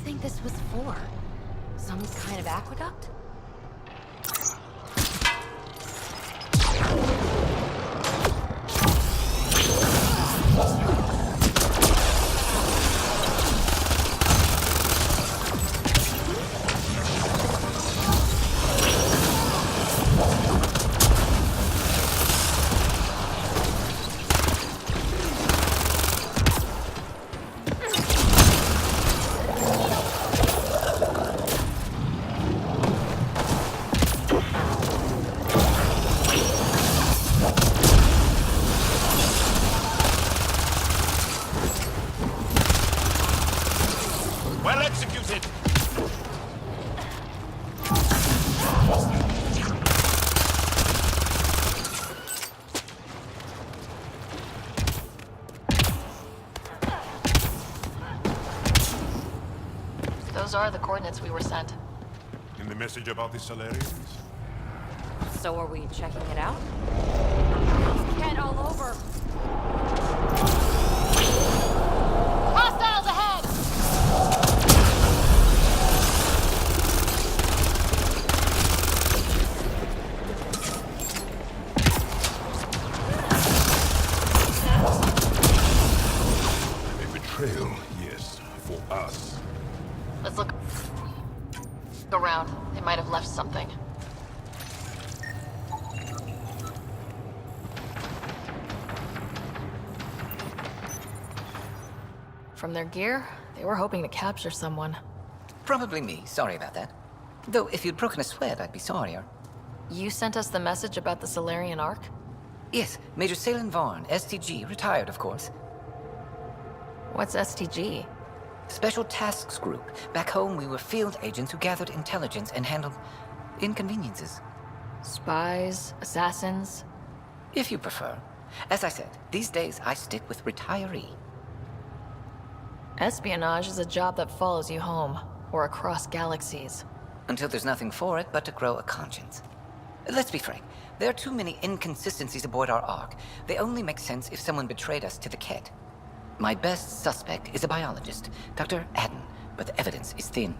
think this was for? Some kind of aqueduct? Those are the coordinates we were sent. In the message about the Salarians? So are we checking it out? Get all over! Hostiles ahead! A betrayal, yes, for us. Let's look around. They might have left something. From their gear, they were hoping to capture someone. Probably me. Sorry about that. Though, if you'd broken a sweat, I'd be sorrier. You sent us the message about the Solarian Ark? Yes, Major Salin Vaughn, STG, retired, of course. What's STG? Special Tasks Group. Back home, we were field agents who gathered intelligence and handled inconveniences. Spies? Assassins? If you prefer. As I said, these days I stick with retiree. Espionage is a job that follows you home, or across galaxies. Until there's nothing for it but to grow a conscience. Let's be frank, there are too many inconsistencies aboard our Ark. They only make sense if someone betrayed us to the Ket. My best suspect is a biologist, Dr. Adden, but the evidence is thin.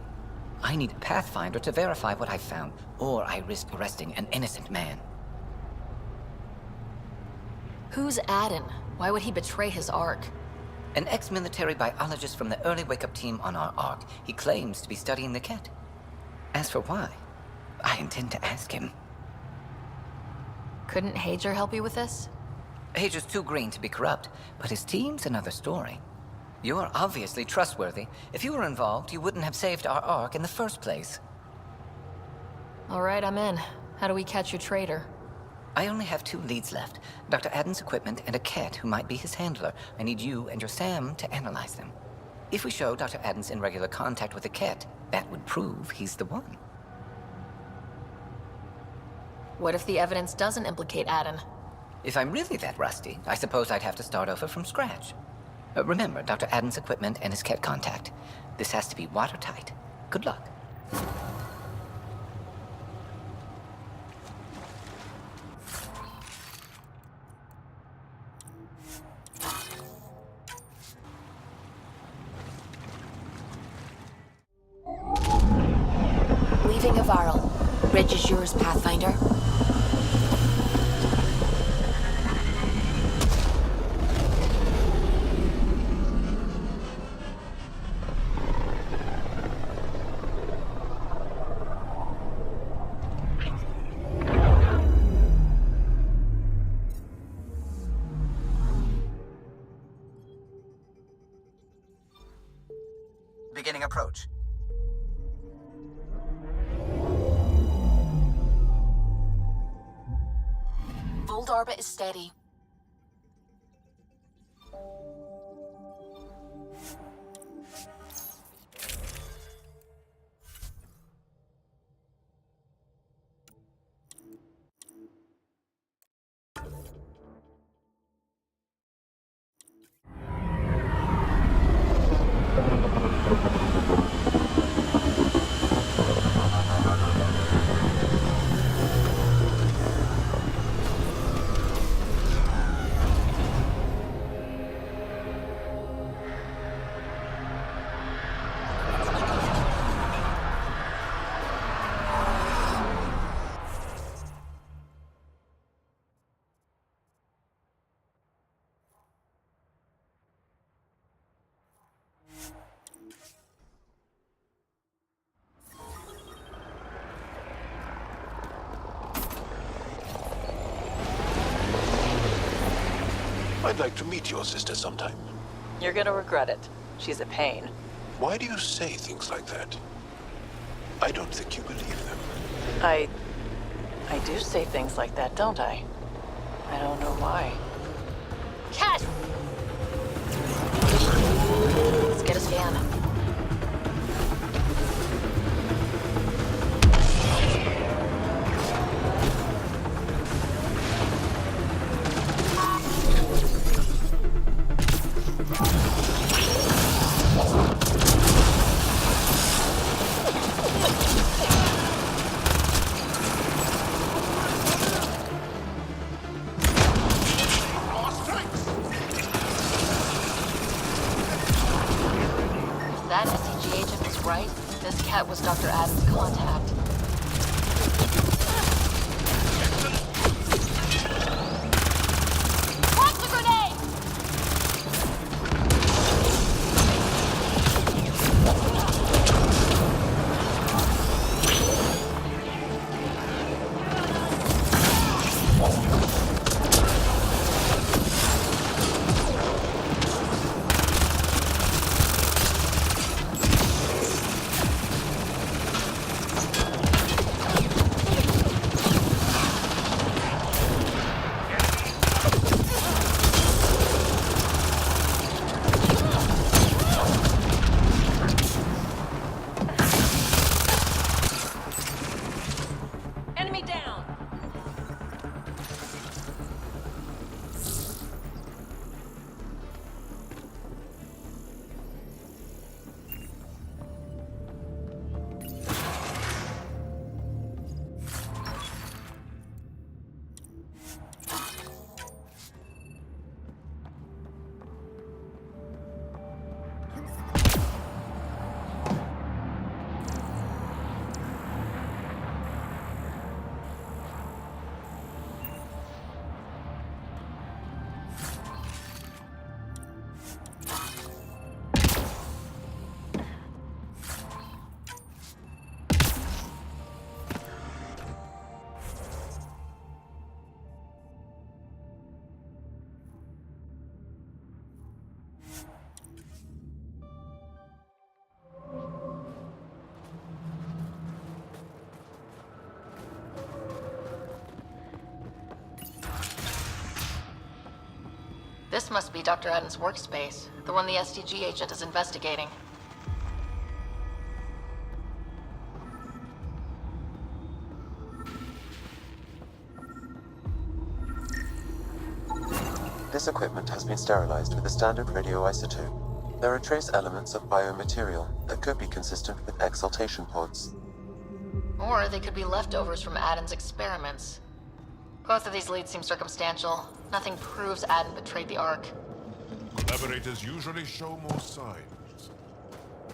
I need a Pathfinder to verify what I've found, or I risk arresting an innocent man. Who's Adden? Why would he betray his Ark? An ex-military biologist from the early wake-up team on our Ark. He claims to be studying the Ket. As for why, I intend to ask him. Couldn't Hager help you with this? Hager's too green to be corrupt, but his team's another story. You're obviously trustworthy. If you were involved, you wouldn't have saved our Ark in the first place. All right, I'm in. How do we catch your traitor? I only have 2 leads left. Dr. Adden's equipment and a Ket who might be his handler. I need you and your Sam to analyze them. If we show Dr. Adden's in regular contact with the Ket, that would prove he's the one. What if the evidence doesn't implicate Adden? If I'm really that rusty, I suppose I'd have to start over from scratch. Remember Dr. Adden's equipment and his Ket contact. This has to be watertight. Good luck. Leaving Avarl. Bridge is yours, Pathfinder. Beginning approach. Bold orbit is steady. like to meet your sister sometime. You're gonna regret it. She's a pain. Why do you say things like that? I don't think you believe them. I do say things like that, don't I? I don't know why. Cat! Let's get a scan. That SCG agent was right. This cat was Dr. Adam's contact. Launch the grenade! Enemy down! This must be Dr. Adam's workspace, the one the SDG agent is investigating. This equipment has been sterilized with a standard radioisotope. There are trace elements of biomaterial that could be consistent with exaltation pods. Or they could be leftovers from Adam's experiments. Both of these leads seem circumstantial. Nothing proves Adam betrayed the Ark. Collaborators usually show more signs.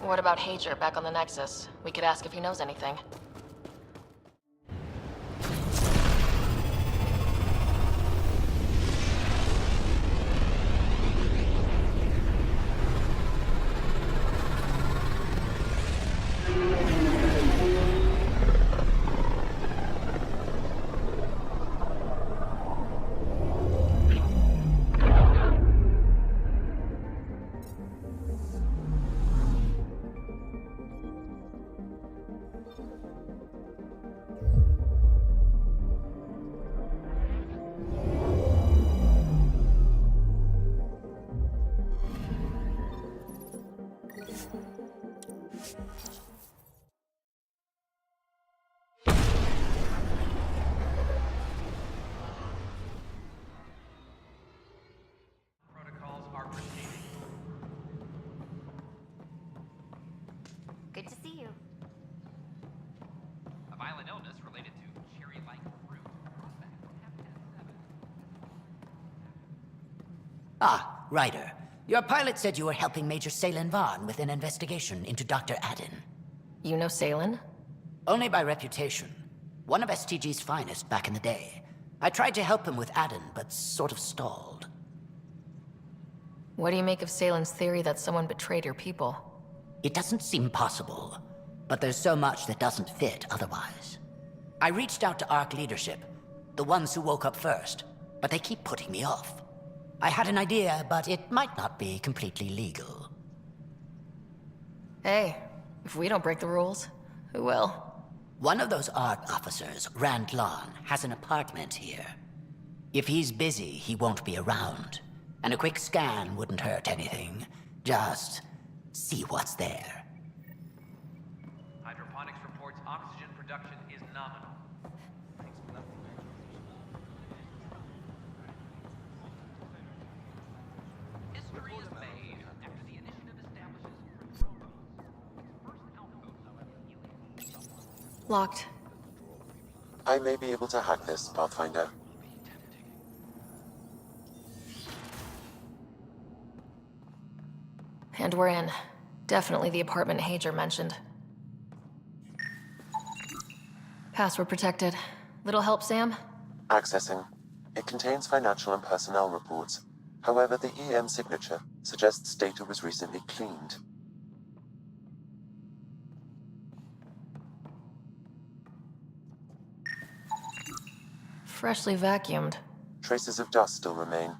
What about Hager back on the Nexus? We could ask if he knows anything. Good to see you. A violent illness related to cherry-like fruit. Ah, Ryder. Your pilot said you were helping Major Salen Vaughn with an investigation into Dr. Adden. You know Salen? Only by reputation. One of STG's finest back in the day. I tried to help him with Adden, but sort of stalled. What do you make of Salen's theory that someone betrayed your people? It doesn't seem possible, but there's so much that doesn't fit otherwise. I reached out to ARC leadership, the ones who woke up first, but they keep putting me off. I had an idea, but it might not be completely legal. Hey, if we don't break the rules, who will? One of those ARC officers, Rand Lon, has an apartment here. If he's busy, he won't be around. And a quick scan wouldn't hurt anything. Just see what's there. Hydroponics reports oxygen production is nominal. History is made after the initiative establishes first outpost, however. Locked. I may be able to hack this, Pathfinder. And we're in. Definitely the apartment Hager mentioned. Password protected. Little help, Sam? Accessing. It contains financial and personnel reports. However, the EM signature suggests data was recently cleaned. Freshly vacuumed. Traces of dust still remain.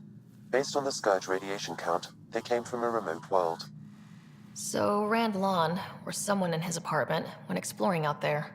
Based on the Scourge radiation count, they came from a remote world. So Rand Lon, or someone in his apartment, when exploring out there.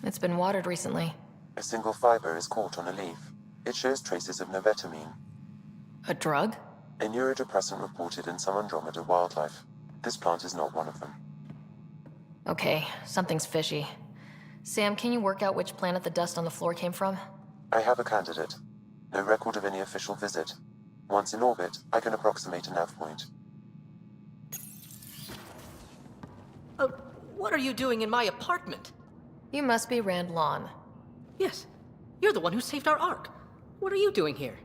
It's been watered recently. A single fiber is caught on a leaf. It shows traces of novetamine, A drug? a neurodepressant reported in some Andromeda wildlife. This plant is not one of them. Okay, something's fishy. Sam, can you work out which planet the dust on the floor came from? I have a candidate. No record of any official visit. Once in orbit, I can approximate a nav point. What are you doing in my apartment? You must be Rand Lon. Yes, you're the one who saved our Ark. What are you doing here?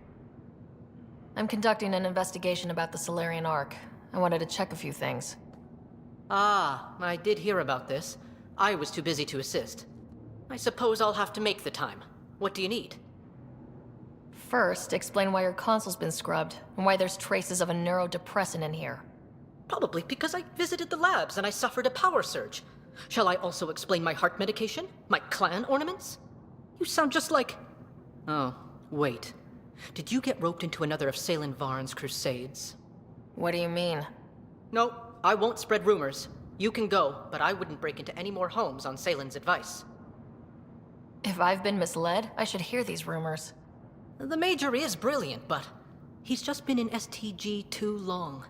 I'm conducting an investigation about the Solarian Ark. I wanted to check a few things. Ah, I did hear about this. I was too busy to assist. I suppose I'll have to make the time. What do you need? First, explain why your console's been scrubbed, and why there's traces of a neurodepressant in here. Probably because I visited the labs and I suffered a power surge. Shall I also explain my heart medication? My clan ornaments? You sound just like... Oh, wait. Did you get roped into another of Salen Varn's crusades? What do you mean? No, I won't spread rumors. You can go, but I wouldn't break into any more homes on Salen's advice. If I've been misled, I should hear these rumors. The Major is brilliant, but he's just been in STG too long.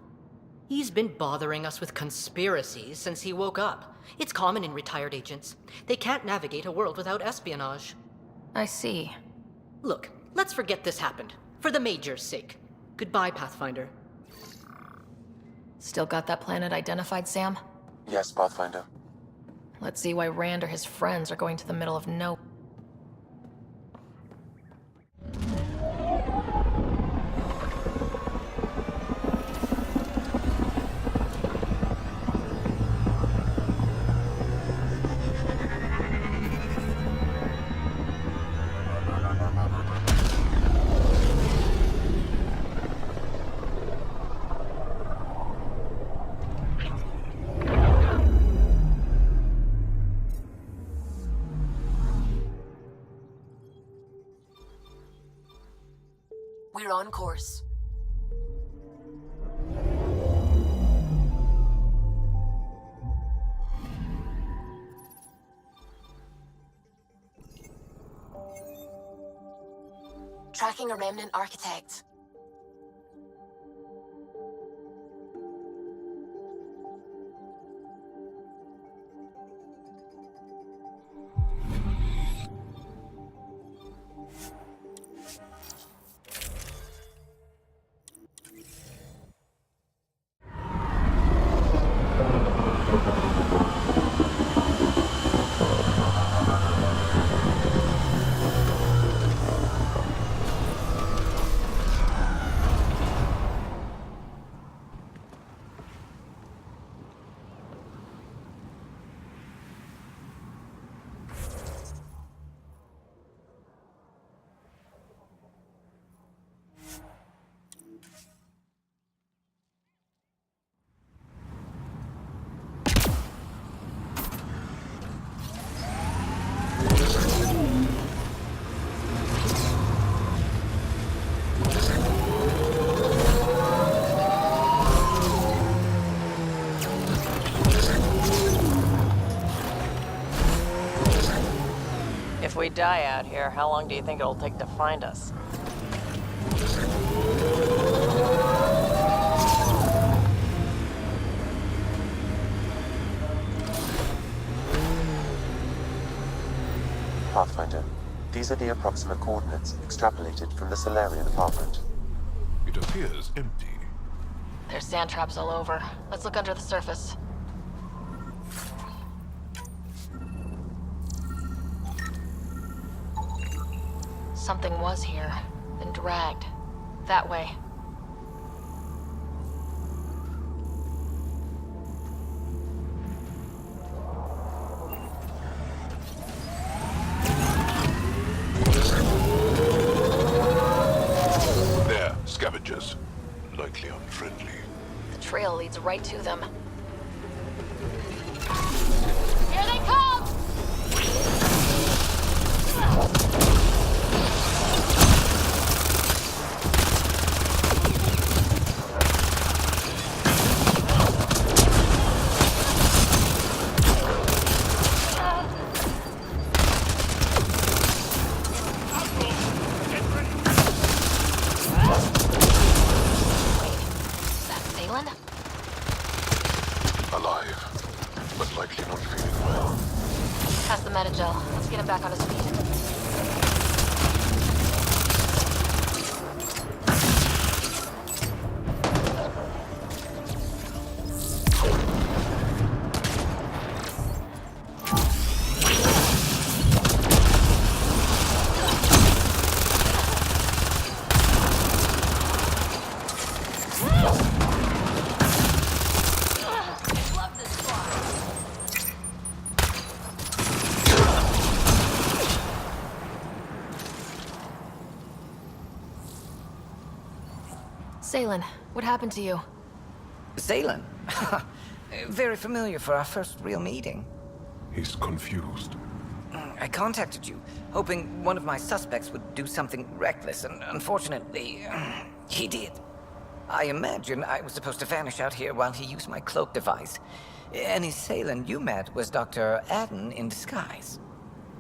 He's been bothering us with conspiracies since he woke up. It's common in retired agents. They can't navigate a world without espionage. I see. Look, let's forget this happened. For the Major's sake. Goodbye, Pathfinder. Still got that planet identified, Sam? Yes, Pathfinder. Let's see why Rand or his friends are going to the middle of nowhere. We're on course. Tracking a remnant architect. If we die out here, how long do you think it'll take to find us? Pathfinder, these are the approximate coordinates extrapolated from the Solarian apartment. It appears empty. There's sand traps all over. Let's look under the surface. Something was here, then dragged. That way. There, scavengers. Likely unfriendly. The trail leads right to them. Here they come! Alive, but likely not feeling well. Pass the metagel. Let's get him back on his feet. Salen, what happened to you? Salen? Very familiar for our first real meeting. He's confused. I contacted you, hoping one of my suspects would do something reckless, and unfortunately, he did. I imagine I was supposed to vanish out here while he used my cloak device. Any Salen you met was Dr. Adden in disguise.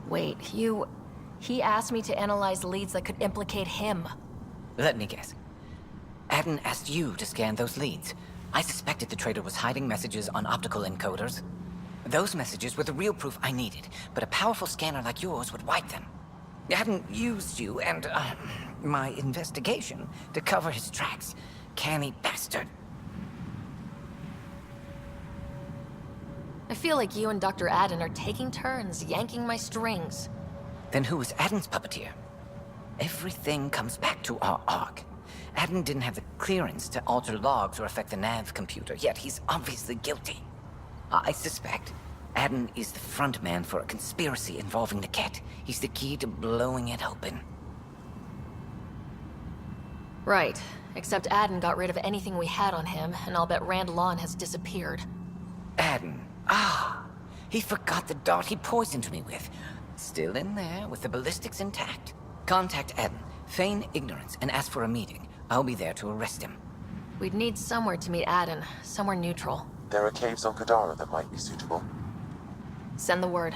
Wait, he asked me to analyze leads that could implicate him. Let me guess. Adden asked you to scan those leads. I suspected the traitor was hiding messages on optical encoders. Those messages were the real proof I needed, but a powerful scanner like yours would wipe them. Adden used you and, my investigation to cover his tracks. Canny bastard. I feel like you and Dr. Adden are taking turns yanking my strings. Then who was Adden's puppeteer? Everything comes back to our arc. Adden didn't have the clearance to alter logs or affect the nav computer, yet he's obviously guilty. I suspect Adden is the front man for a conspiracy involving the Ket. He's the key to blowing it open. Right, except Adden got rid of anything we had on him, and I'll bet Rand Lawn has disappeared. Adden. He forgot the dart he poisoned me with. Still in there, with the ballistics intact. Contact Adden, feign ignorance, and ask for a meeting. I'll be there to arrest him. We'd need somewhere to meet Adden, somewhere neutral. There are caves on Kadara that might be suitable. Send the word.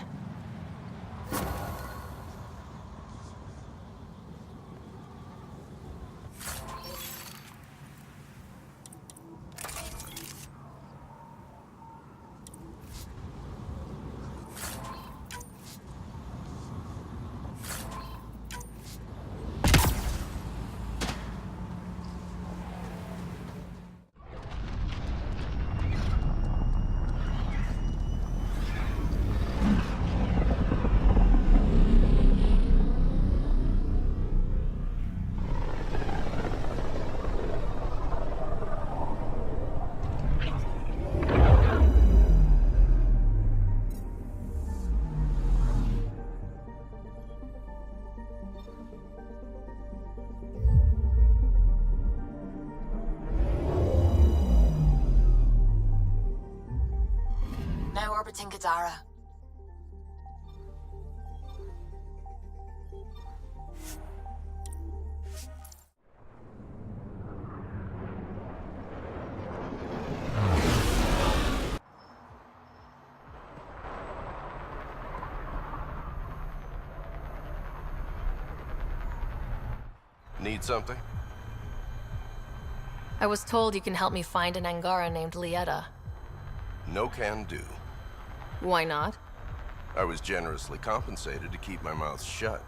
Now orbiting Kadara. Need something? I was told you can help me find an Angara named Lieta. No can do. Why not? I was generously compensated to keep my mouth shut.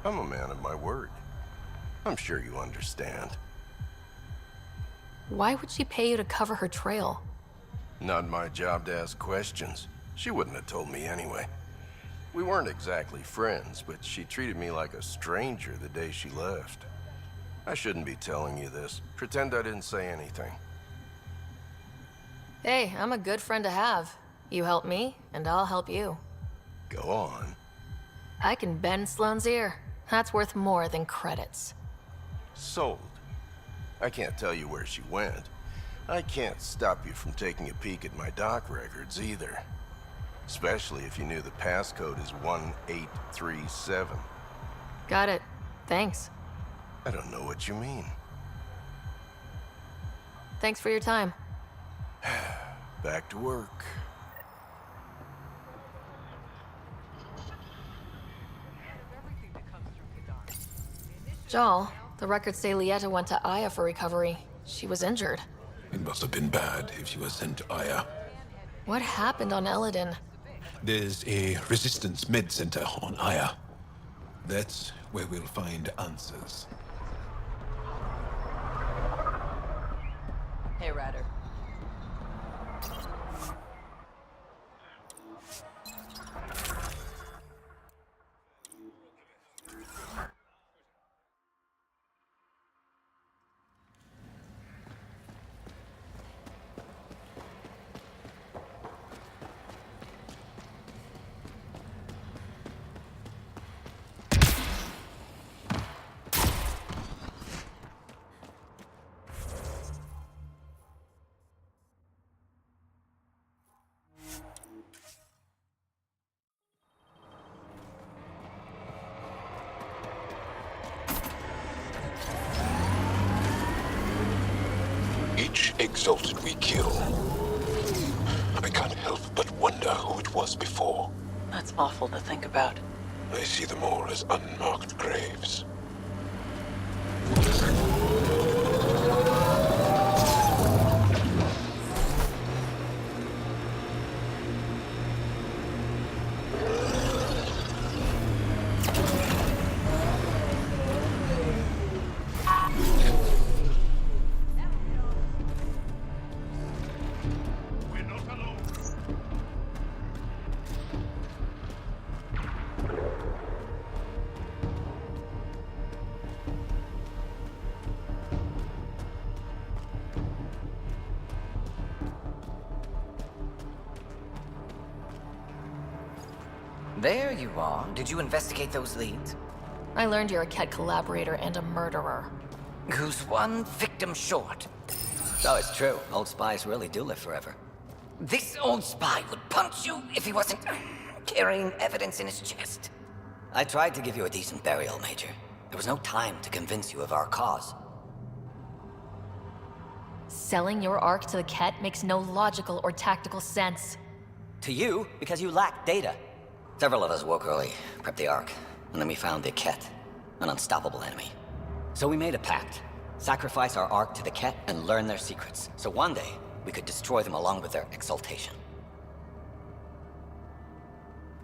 I'm a man of my word. I'm sure you understand. Why would she pay you to cover her trail? Not my job to ask questions. She wouldn't have told me anyway. We weren't exactly friends, but she treated me like a stranger the day she left. I shouldn't be telling you this. Pretend I didn't say anything. Hey, I'm a good friend to have. You help me, and I'll help you. Go on. I can bend Sloane's ear. That's worth more than credits. Sold. I can't tell you where she went. I can't stop you from taking a peek at my doc records either. Especially if you knew the passcode is 1837. Got it. Thanks. I don't know what you mean. Thanks for your time. Back to work. Jal, the records say Lieta went to Aya for recovery. She was injured. It must have been bad if she was sent to Aya. What happened on Eladin? There's a resistance med center on Aya. That's where we'll find answers. Hey, Ryder. Each exalted we kill, I can't help but wonder who it was before. That's awful to think about. I see them all as unmarked graves. There you are. Did you investigate those leads? I learned you're a Ket collaborator and a murderer. Who's one victim short? Oh, it's true. Old spies really do live forever. This old spy would punch you if he wasn't carrying evidence in his chest. I tried to give you a decent burial, Major. There was no time to convince you of our cause. Selling your arc to the Ket makes no logical or tactical sense. To you, because you lack data. Several of us woke early, prepped the Ark, and then we found the Ket, an unstoppable enemy. So we made a pact. Sacrifice our Ark to the Ket and learn their secrets, so one day we could destroy them along with their exaltation.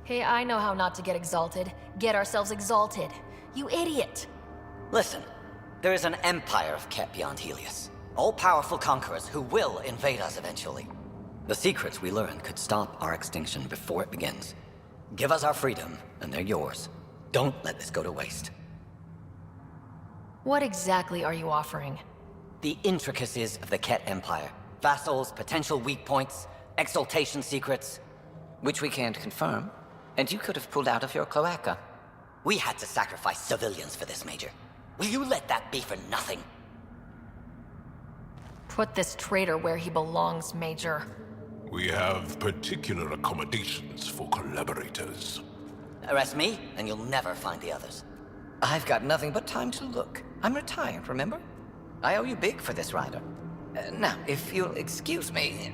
Hey, I know how not to get exalted. Get ourselves exalted. You idiot! Listen, there is an empire of Ket beyond Helios. All-powerful conquerors who will invade us eventually. The secrets we learned could stop our extinction before it begins. Give us our freedom, and they're yours. Don't let this go to waste. What exactly are you offering? The intricacies of the Ket Empire. Vassals, potential weak points, exaltation secrets. Which we can't confirm. And you could have pulled out of your cloaca. We had to sacrifice civilians for this, Major. Will you let that be for nothing? Put this traitor where he belongs, Major. We have particular accommodations for collaborators. Arrest me, and you'll never find the others. I've got nothing but time to look. I'm retired, remember? I owe you big for this, Ryder. Now, if you'll excuse me,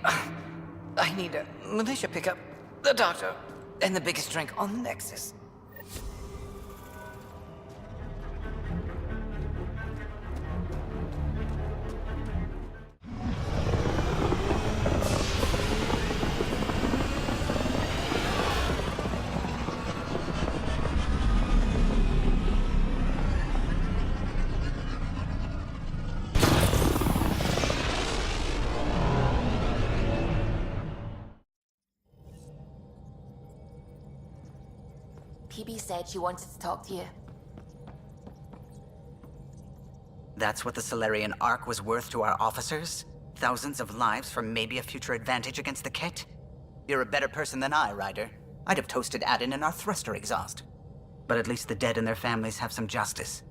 I need a militia pickup, the doctor, and the biggest drink on the Nexus. PB said she wanted to talk to you. That's what the Solarian Ark was worth to our officers? Thousands of lives for maybe a future advantage against the Ket? You're a better person than I, Ryder. I'd have toasted Aden in our thruster exhaust. But at least the dead and their families have some justice.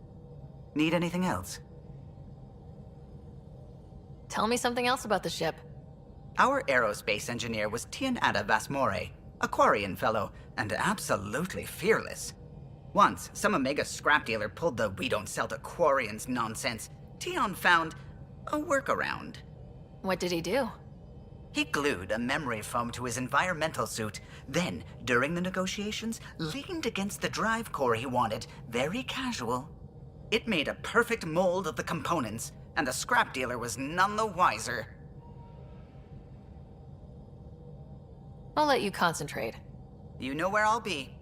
Need anything else? Tell me something else about the ship. Our aerospace engineer was Inala Vasmore, a Quarian fellow, and absolutely fearless. Once, some Omega scrap dealer pulled the "we don't sell to Quarians" nonsense. Tion found a workaround. What did he do? He glued a memory foam to his environmental suit, then, during the negotiations, leaned against the drive core he wanted, very casual. It made a perfect mold of the components, and the scrap dealer was none the wiser. I'll let you concentrate. You know where I'll be.